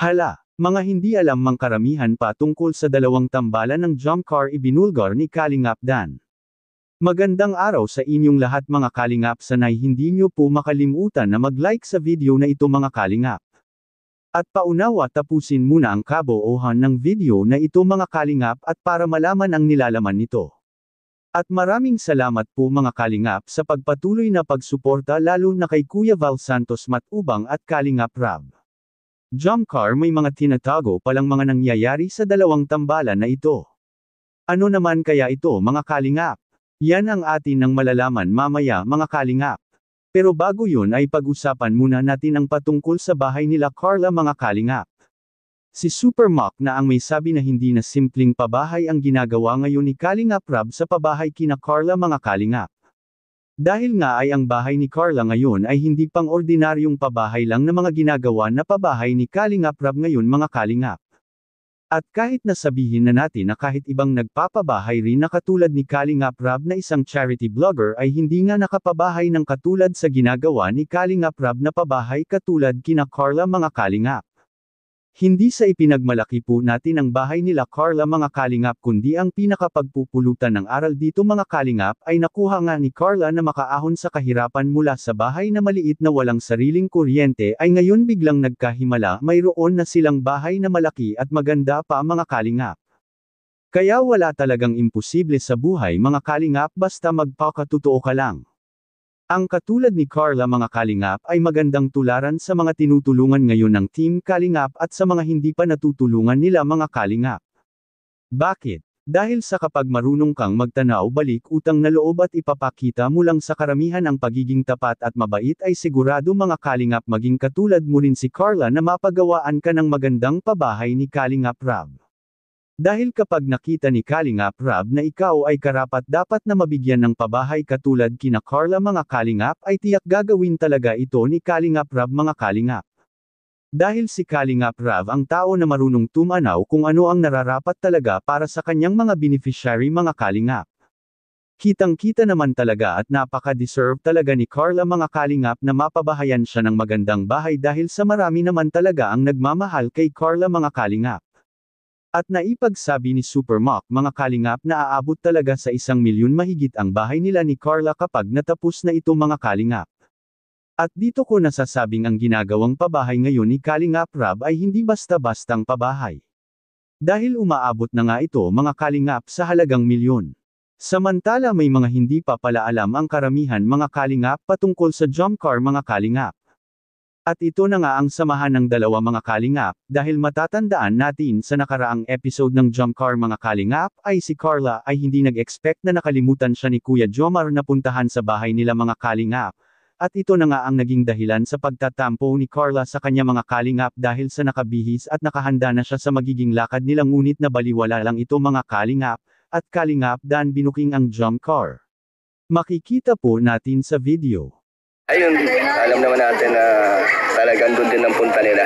Hala, mga hindi alam mang karamihan pa tungkol sa dalawang tambalan ng jump car ibinulgar ni Kalingap Dan. Magandang araw sa inyong lahat mga Kalingap, sanay hindi nyo po makalimutan na mag-like sa video na ito mga Kalingap. At paunawa tapusin muna ang kaboohan ng video na ito mga Kalingap at para malaman ang nilalaman nito. At maraming salamat po mga Kalingap sa pagpatuloy na pagsuporta lalo na kay Kuya Val Santos Matubang at Kalingap Rab. Jump car, may mga tinatago palang mga nangyayari sa dalawang tambalan na ito. Ano naman kaya ito mga Kalingap? Yan ang atin nang malalaman mamaya mga Kalingap. Pero bago yun ay pag-usapan muna natin ang patungkol sa bahay nila Carla mga Kalingap. Si Super Mock na ang may sabi na hindi na simpleng pabahay ang ginagawa ngayon ni Kalingap Rab sa pabahay kina Carla mga Kalingap. Dahil nga ay ang bahay ni Carla ngayon ay hindi pang ordinaryong pabahay lang na mga ginagawa na pabahay ni Kalingap Rab ngayon mga Kalingap. At kahit na sabihin na natin na kahit ibang nagpapabahay rin na katulad ni Kalingap Rab na isang charity vlogger ay hindi nga nakapabahay ng katulad sa ginagawa ni Kalingap Rab na pabahay katulad kina Carla mga Kalingap. Hindi sa ipinagmalaki po natin ang bahay nila Carla mga Kalingap kundi ang pinakapagpupulutan ng aral dito mga Kalingap ay nakuha nga ni Carla na makaahon sa kahirapan mula sa bahay na maliit na walang sariling kuryente ay ngayon biglang nagkahimala, mayroon na silang bahay na malaki at maganda pa mga Kalingap. Kaya wala talagang imposible sa buhay mga Kalingap basta magpakatotoo ka lang. Ang katulad ni Carla mga Kalingap ay magandang tularan sa mga tinutulungan ngayon ng Team Kalingap at sa mga hindi pa natutulungan nila mga Kalingap. Bakit? Dahil sa kapag marunong kang magtanaw balik utang na loob at ipapakita mo lang sa karamihan ang pagiging tapat at mabait ay sigurado mga Kalingap maging katulad mo rin si Carla na mapagawaan ka ng magandang pabahay ni Kalingap Rab. Dahil kapag nakita ni Kalingap Rab na ikaw ay karapat-dapat na mabigyan ng pabahay katulad kina Carla mga Kalingap ay tiyak gagawin talaga ito ni Kalingap Rab mga Kalingap. Dahil si Kalingap Rab ang tao na marunong tumanaw kung ano ang nararapat talaga para sa kanyang mga beneficiary mga Kalingap. Kitang-kita naman talaga at napaka-deserve talaga ni Carla mga Kalingap na mapabahayan siya ng magandang bahay dahil sa marami naman talaga ang nagmamahal kay Carla mga Kalingap. At naipagsabi ni Super Mock mga Kalingap na aabot talaga sa 1,000,000 mahigit ang bahay nila ni Carla kapag natapos na ito mga Kalingap. At dito ko nasasabing ang ginagawang pabahay ngayon ni Kalingap Rab ay hindi basta-bastang pabahay. Dahil umaabot na nga ito mga Kalingap sa halagang milyon. Samantala may mga hindi pa pala alam ang karamihan mga Kalingap patungkol sa jump car mga Kalingap. At ito na nga ang samahan ng dalawa mga Kalingap, dahil matatandaan natin sa nakaraang episode ng Jump Car mga Kalingap ay si Carla ay hindi nag-expect na nakalimutan siya ni Kuya Jomar na puntahan sa bahay nila mga Kalingap. At ito na nga ang naging dahilan sa pagtatampo ni Carla sa kanya mga Kalingap dahil sa nakabihis at nakahanda na siya sa magiging lakad nila ngunit nabaliwala lang ito mga Kalingap, at Kalingap Dan binuking ang jump car. Makikita po natin sa video. Ayun, alam naman natin na talagang doon din ang punta nila.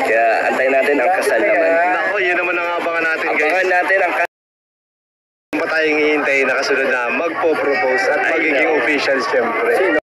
Kaya antayin natin ang kasal naman. Ako, yun naman ang abangan natin guys. Abangan natin ang kasal. Pa tayong hihintay na kasunod na magpo-propose at magiging official syempre.